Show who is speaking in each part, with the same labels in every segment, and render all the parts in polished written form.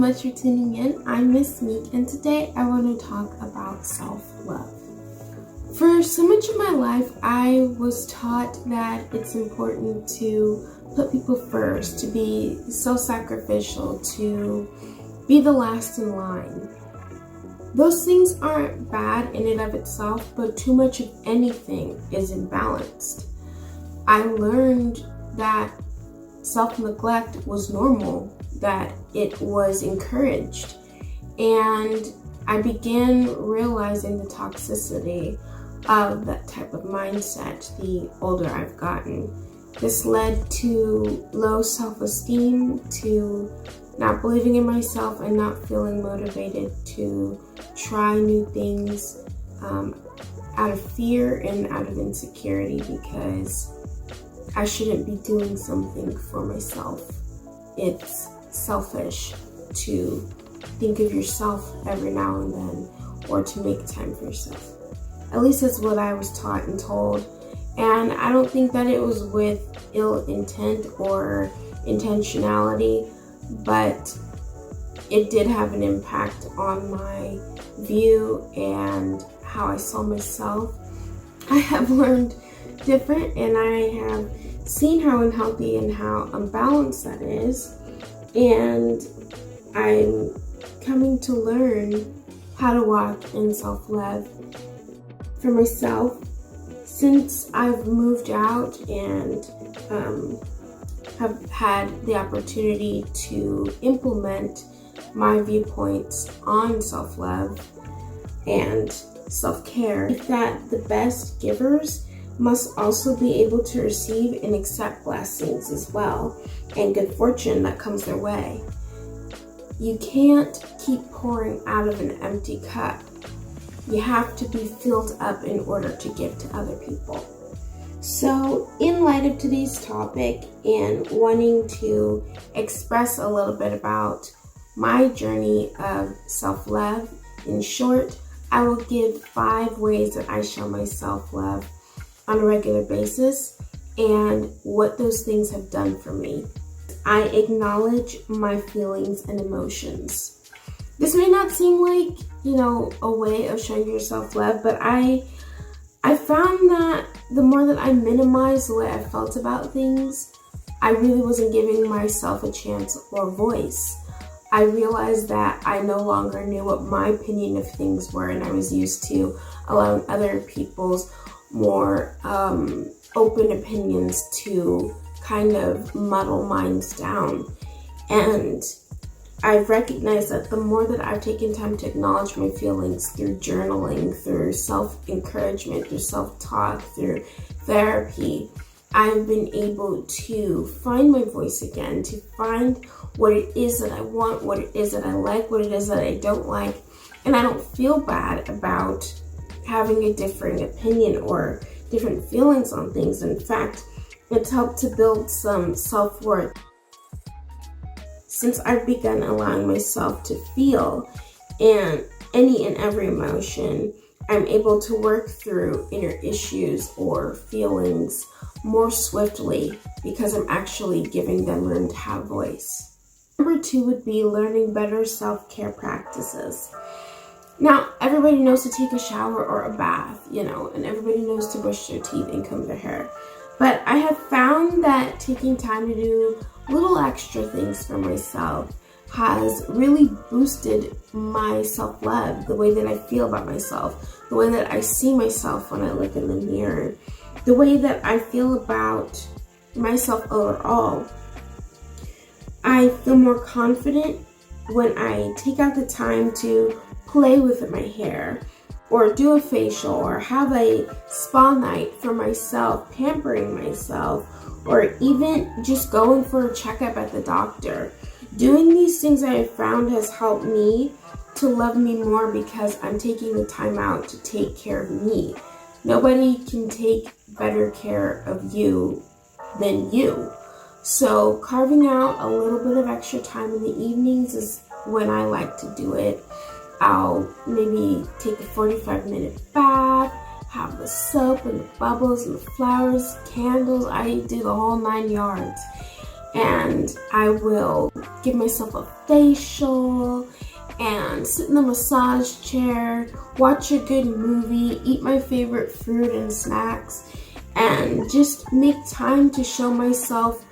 Speaker 1: much for tuning in. I'm Miss Meek, and today I want to talk about self-love. For so much of my life, I was taught that it's important to put people first, to be self-sacrificial, to be the last in line. Those things aren't bad in and of itself, but too much of anything is imbalanced. I learned that self-neglect was normal, that it was encouraged, and I began realizing the toxicity of that type of mindset the older I've gotten. This led to low self-esteem, to not believing in myself and not feeling motivated to try new things out of fear and out of insecurity, because I shouldn't be doing something for myself. It's selfish to think of yourself every now and then, or to make time for yourself. At least that's what I was taught and told. And I don't think that it was with ill intent or intentionality, but it did have an impact on my view and how I saw myself. I have learned different, and I have seen how unhealthy and how unbalanced that is, and I'm coming to learn how to walk in self-love for myself. Since I've moved out and have had the opportunity to implement my viewpoints on self-love and self-care, that the best givers must also be able to receive and accept blessings as well, and good fortune that comes their way. You can't keep pouring out of an empty cup. You have to be filled up in order to give to other people. So, in light of today's topic and wanting to express a little bit about my journey of self-love, in short, I will give 5 ways that I show my self-love on a regular basis and what those things have done for me. I acknowledge my feelings and emotions. This may not seem like, a way of showing yourself love, but I found that the more that I minimized the way I felt about things, I really wasn't giving myself a chance or voice. I realized that I no longer knew what my opinion of things were, and I was used to allowing other people's more open opinions to kind of muddle minds down. And I've recognized that the more that I've taken time to acknowledge my feelings through journaling, through self-encouragement, through self-talk, through therapy, I've been able to find my voice again, to find what it is that I want, what it is that I like, what it is that I don't like. And I don't feel bad about having a different opinion or different feelings on things. In fact, it's helped to build some self-worth. Since I've begun allowing myself to feel any and every emotion, I'm able to work through inner issues or feelings more swiftly because I'm actually giving them room to have voice. Number 2 would be learning better self-care practices. Now, everybody knows to take a shower or a bath, and everybody knows to brush their teeth and comb their hair. But I have found that taking time to do little extra things for myself has really boosted my self-love, the way that I feel about myself, the way that I see myself when I look in the mirror, the way that I feel about myself overall. I feel more confident when I take out the time to play with my hair, or do a facial, or have a spa night for myself, pampering myself, or even just going for a checkup at the doctor. Doing these things I have found has helped me to love me more because I'm taking the time out to take care of me. Nobody can take better care of you than you. So carving out a little bit of extra time in the evenings is when I like to do it. I'll maybe take a 45-minute bath, have the soap and the bubbles and the flowers, candles. I do the whole 9 yards. and I will give myself a facial and sit in the massage chair, watch a good movie, eat my favorite fruit and snacks, and just make time to show myself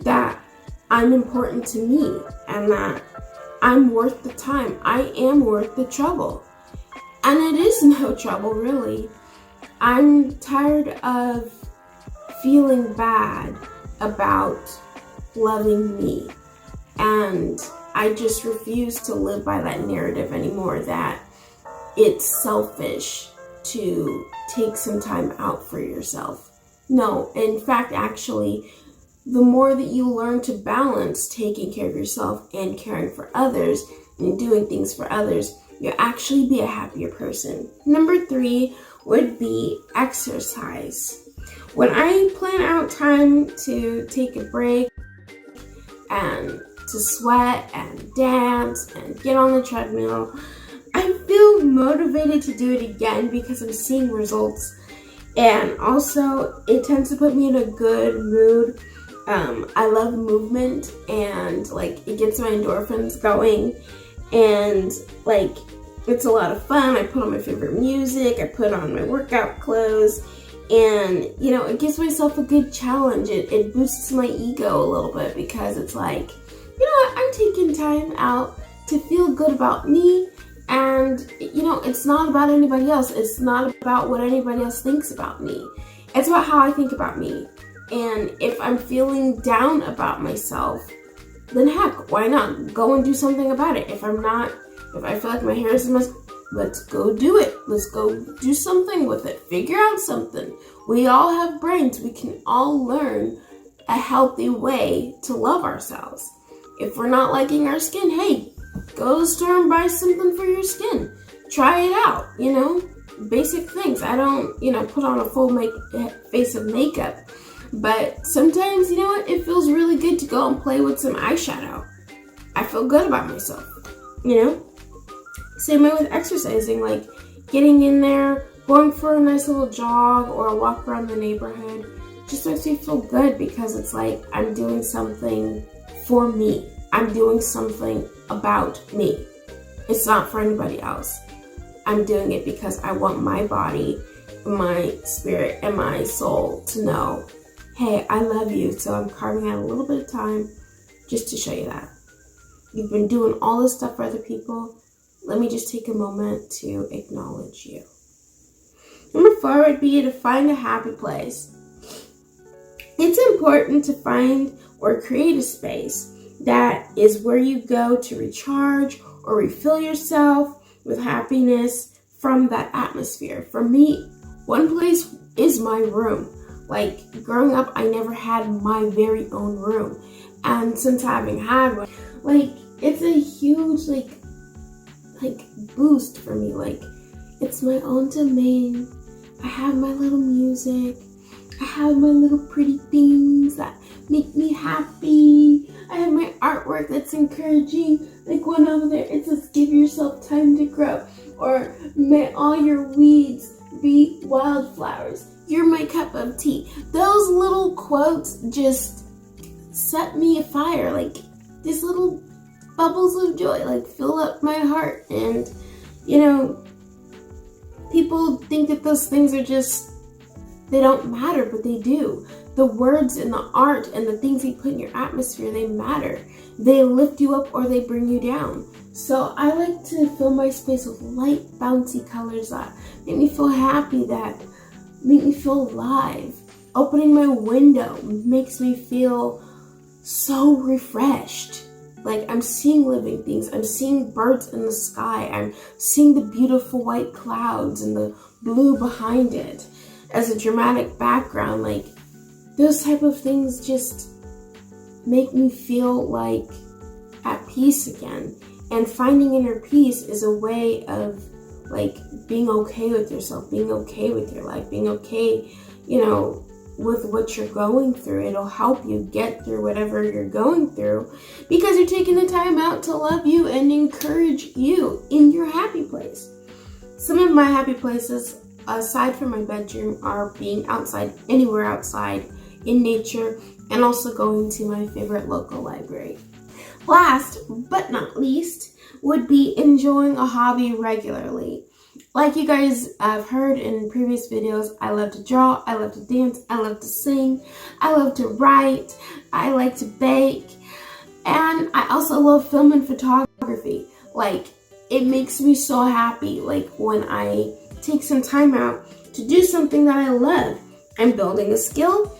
Speaker 1: that I'm important to me and that I'm worth the time. I am worth the trouble. And it is no trouble, really. I'm tired of feeling bad about loving me. And I just refuse to live by that narrative anymore, that it's selfish to take some time out for yourself. No, in fact, actually, the more that you learn to balance taking care of yourself and caring for others and doing things for others, you'll actually be a happier person. Number 3 would be exercise. When I plan out time to take a break and to sweat and dance and get on the treadmill, I feel motivated to do it again because I'm seeing results. And also, it tends to put me in a good mood. I love movement, and like it gets my endorphins going, and like it's a lot of fun. I put on my favorite music, I put on my workout clothes, and you know, it gives myself a good challenge. It boosts my ego a little bit because it's like, you know what, I'm taking time out to feel good about me. And you know, it's not about anybody else. It's not about what anybody else thinks about me. It's about how I think about me. And if I'm feeling down about myself, then heck, why not go and do something about it? If I feel like my hair is a mess, let's go do it. Let's go do something with it. Figure out something. We all have brains. We can all learn a healthy way to love ourselves. If we're not liking our skin, hey, go to the store and buy something for your skin. Try it out, you know? Basic things. I don't, put on a full face of makeup. But sometimes, you know what? It feels really good to go and play with some eyeshadow. I feel good about myself, you know? Same way with exercising, like getting in there, going for a nice little jog or a walk around the neighborhood. Just makes me feel good because it's like I'm doing something for me. I'm doing something about me. It's not for anybody else. I'm doing it because I want my body, my spirit, and my soul to know, hey, I love you, so I'm carving out a little bit of time just to show you that. You've been doing all this stuff for other people. Let me just take a moment to acknowledge you. Number 4 would be to find a happy place. It's important to find or create a space that is where you go to recharge or refill yourself with happiness from that atmosphere. For me, one place is my room. Like, growing up, I never had my very own room. And since having had one, like, it's a huge, like boost for me. Like, it's my own domain. I have my little music. I have my little pretty things that make me happy. I have my artwork that's encouraging. Like one over there, it says, give yourself time to grow. Or, may all your weeds be wildflowers. You're my cup of tea. Those little quotes just set me afire. Like, these little bubbles of joy, like, fill up my heart. And, people think that those things are just, they don't matter, but they do. The words and the art and the things you put in your atmosphere, they matter. They lift you up or they bring you down. So I like to fill my space with light, bouncy colors that make me feel happy, that make me feel alive. Opening my window makes me feel so refreshed. Like, I'm seeing living things. I'm seeing birds in the sky. I'm seeing the beautiful white clouds and the blue behind it as a dramatic background. Like, those type of things just make me feel like at peace again. And finding inner peace is a way of, like, being okay with yourself, being okay with your life, being okay, with what you're going through. It'll help you get through whatever you're going through because you're taking the time out to love you and encourage you in your happy place. Some of my happy places, aside from my bedroom, are being outside, anywhere outside, in nature, and also going to my favorite local library. Last but not least would be enjoying a hobby regularly. Like you guys have heard in previous videos, I love to draw, I love to dance, I love to sing, I love to write, I like to bake, and I also love film and photography. Like, it makes me so happy, like when I take some time out to do something that I love. I'm building a skill,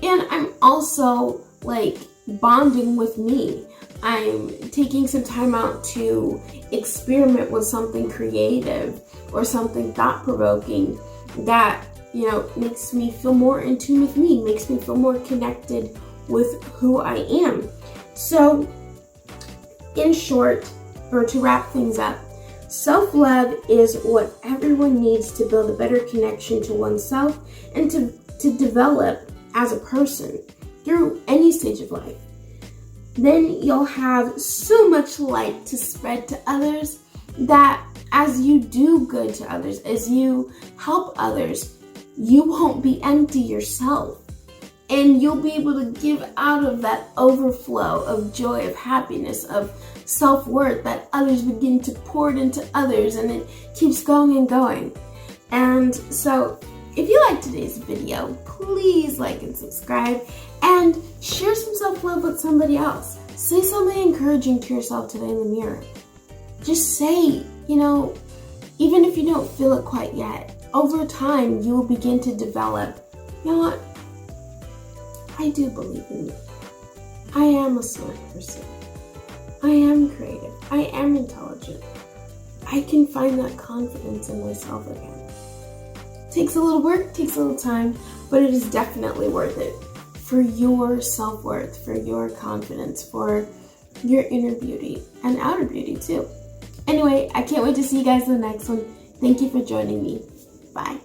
Speaker 1: and I'm also like bonding with me. I'm taking some time out to experiment with something creative or something thought-provoking that, you know, makes me feel more in tune with me, makes me feel more connected with who I am. So, in short, or to wrap things up, self-love is what everyone needs to build a better connection to oneself and to develop as a person through any stage of life. Then you'll have so much light to spread to others that as you do good to others, as you help others, you won't be empty yourself. And you'll be able to give out of that overflow of joy, of happiness, of self-worth that others begin to pour it into others, and it keeps going and going. And so, if you liked today's video, please like and subscribe, and share some self-love with somebody else. Say something encouraging to yourself today in the mirror. Just say, you know, even if you don't feel it quite yet, over time you will begin to develop, you know what? I do believe in me. I am a smart person. I am creative. I am intelligent. I can find that confidence in myself again. Takes a little work, takes a little time, but it is definitely worth it for your self-worth, for your confidence, for your inner beauty and outer beauty too. Anyway, I can't wait to see you guys in the next one. Thank you for joining me. Bye.